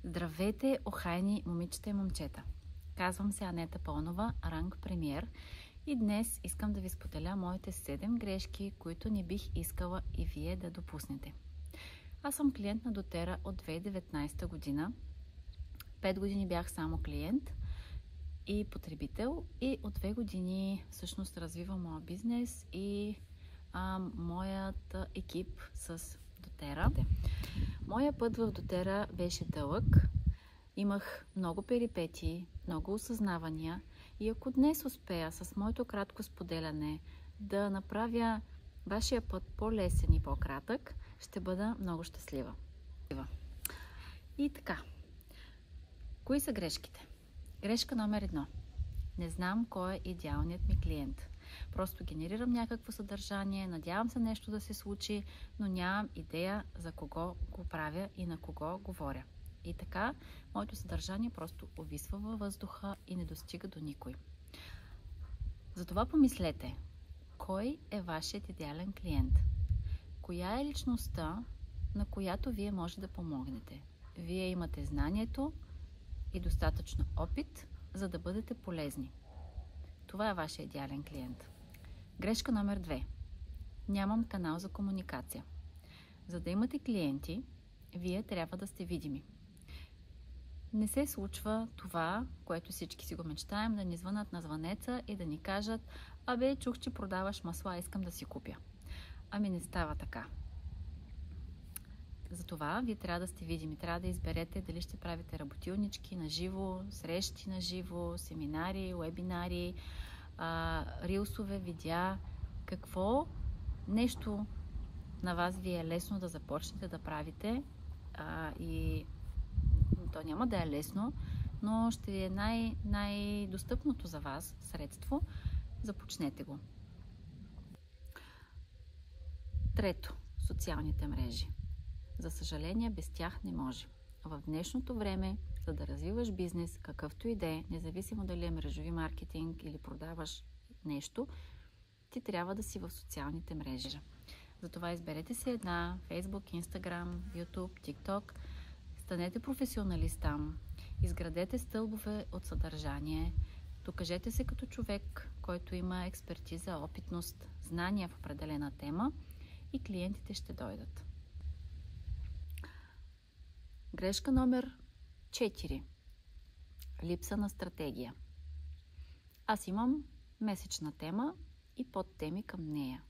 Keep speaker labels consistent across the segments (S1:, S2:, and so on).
S1: Здравейте, охайни момичета и момчета! Казвам се Анета Пълнова, ранг премиер, и днес искам да ви споделя моите 7 грешки, които не бих искала и вие да допуснете. Аз съм клиент на doTERRA от 2019 година. 5 години бях само клиент и потребител и от 2 години всъщност развивам моя бизнес и моят екип с doTERRA. Моя път в doTERRA беше дълъг, имах много перипетии, много осъзнавания и ако днес успея с моето кратко споделяне да направя вашия път по-лесен и по-кратък, ще бъда много щастлива. И така, кои са грешките? Грешка номер 1. Не знам кой е идеалният ми клиент. Просто генерирам някакво съдържание, надявам се нещо да се случи, но нямам идея за кого го правя и на кого говоря. И така, моето съдържание просто увисва във въздуха и не достига до никой. Затова помислете, кой е вашият идеален клиент? Коя е личността, на която вие може да помогнете? Вие имате знанието и достатъчно опит, за да бъдете полезни. Това е вашия идеален клиент. Грешка номер 2. Нямам канал за комуникация. За да имате клиенти, вие трябва да сте видими. Не се случва това, което всички си го мечтаем, да ни звънат на звънеца и да ни кажат: абе, чух, че продаваш масла, искам да си купя. Ами не става така. Затова вие трябва да сте видими. Трябва да изберете дали ще правите работилнички на живо, срещи на живо, семинари, уебинари, рилсове, видеа. Какво нещо на вас ви е лесно да започнете да правите и то няма да е лесно, но ще е най-достъпното за вас средство. Започнете го. Трето, социалните мрежи. За съжаление, без тях не може. В днешното време, за да развиваш бизнес, какъвто и да е, независимо дали е мрежови маркетинг или продаваш нещо, ти трябва да си в социалните мрежи. Затова изберете си една: Facebook, Instagram, YouTube, TikTok. Станете професионалист там, изградете стълбове от съдържание, докажете се като човек, който има експертиза, опитност, знания в определена тема и клиентите ще дойдат. Грешка номер 4. Липса на стратегия. Аз имам месечна тема и подтеми към нея.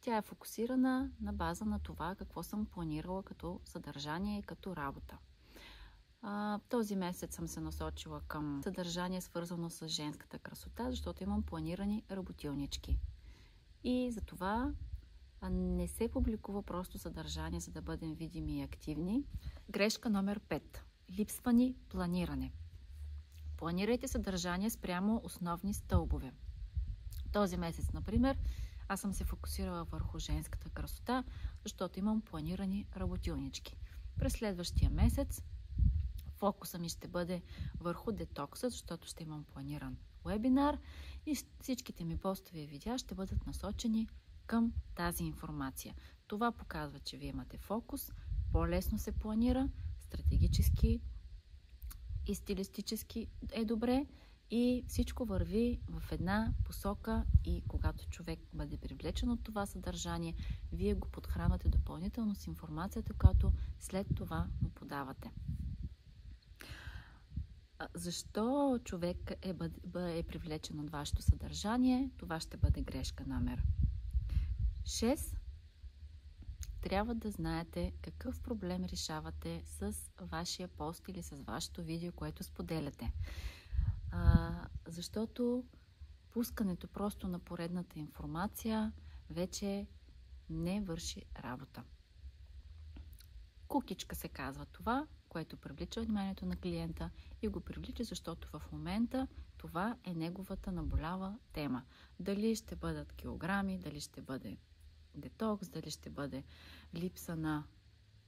S1: Тя е фокусирана на база на това какво съм планирала като съдържание и като работа. Този месец съм се насочила към съдържание, свързано с женската красота, защото имам планирани работилнички. И затова не се публикува просто съдържание, за да бъдем видими и активни. Грешка номер 5. Липсва ни планиране. Планирайте съдържание спрямо основни стълбове. Този месец, например, аз съм се фокусирала върху женската красота, защото имам планирани работилнички. През следващия месец фокуса ми ще бъде върху детокса, защото ще имам планиран вебинар и всичките ми постове и видеа ще бъдат насочени към тази информация. Това показва, че вие имате фокус, по-лесно се планира, стратегически и стилистически е добре и всичко върви в една посока и когато човек бъде привлечен от това съдържание, вие го подхранвате допълнително с информацията, която след това му подавате. Защо човек е привлечен от вашето съдържание? Това ще бъде грешка номер 6. Трябва да знаете какъв проблем решавате с вашия пост или с вашето видео, което споделяте. Защото пускането просто на поредната информация вече не върши работа. Кукичка се казва това, което привлича вниманието на клиента и го привлича, защото в момента това е неговата наболява тема. Дали ще бъдат килограми, дали ще бъде детокс, дали ще бъде липса на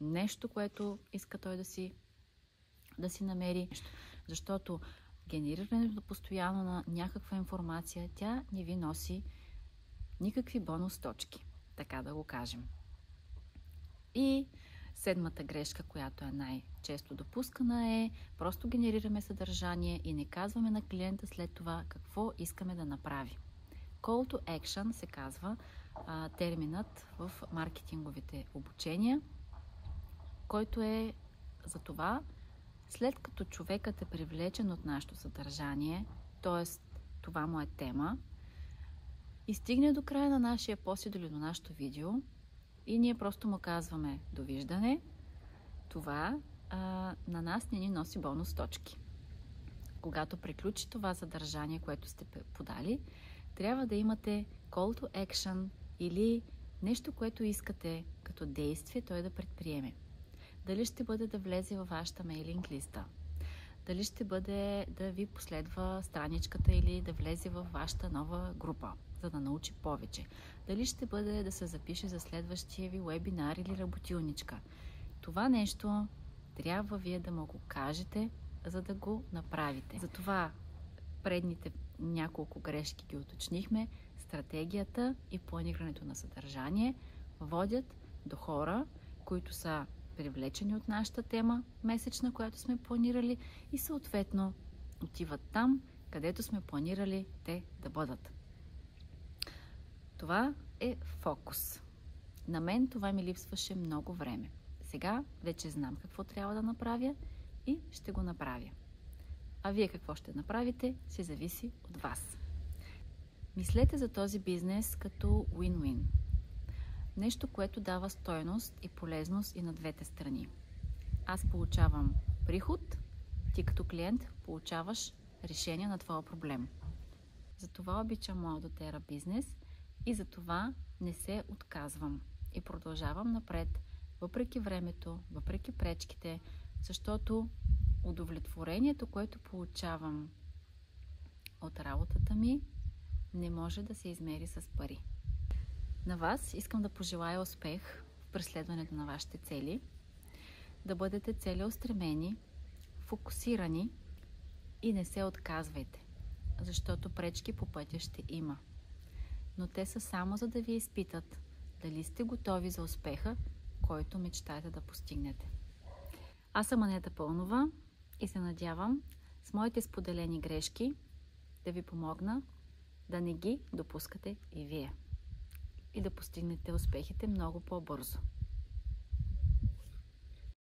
S1: нещо, което иска той да си намери. Защото генерирането постоянно на някаква информация, тя не ви носи никакви бонус точки, така да го кажем. И Седмата грешка, която е най-често допускана, е просто генерираме съдържание и не казваме на клиента след това какво искаме да направи. Call to action се казва терминът в маркетинговите обучения, който е за това, след като човекът е привлечен от нашето съдържание, т.е. това му е тема, и стигне до края на нашия пост или до нашето видео и ние просто му казваме довиждане, това на нас не ни носи бонус точки. Когато приключи това съдържание, което сте подали, трябва да имате call to action или нещо, което искате като действие той да предприеме. Дали ще бъде да влезе във вашата мейлинг листа, дали ще бъде да ви последва страничката или да влезе във вашата нова група, за да научи повече. Дали ще бъде да се запише за следващия ви вебинар или работилничка. Това нещо трябва вие да му го кажете, за да го направите. Затова предните няколко грешки ги уточнихме. Стратегията и планирането на съдържание водят до хора, които са привлечени от нашата тема месечна, която сме планирали и съответно отиват там, където сме планирали те да бъдат. Това е фокус. На мен това ми липсваше много време. Сега вече знам какво трябва да направя и ще го направя. А вие какво ще направите, си зависи от вас. Мислете за този бизнес като win-win. Нещо, което дава стойност и полезност и на двете страни. Аз получавам приход, ти като клиент получаваш решение на твоя проблем. Затова обичам моя доTERRA бизнес и затова не се отказвам и продължавам напред, въпреки времето, въпреки пречките, защото удовлетворението, което получавам от работата ми, не може да се измери с пари. На вас искам да пожелая успех в преследването на вашите цели, да бъдете целеустремени, фокусирани и не се отказвайте, защото пречки по пътя ще има. Но те са само за да ви изпитат дали сте готови за успеха, който мечтаете да постигнете. Аз съм Анета Пълнова и се надявам с моите споделени грешки да ви помогна да не ги допускате и вие и да постигнете успехите много по-бързо.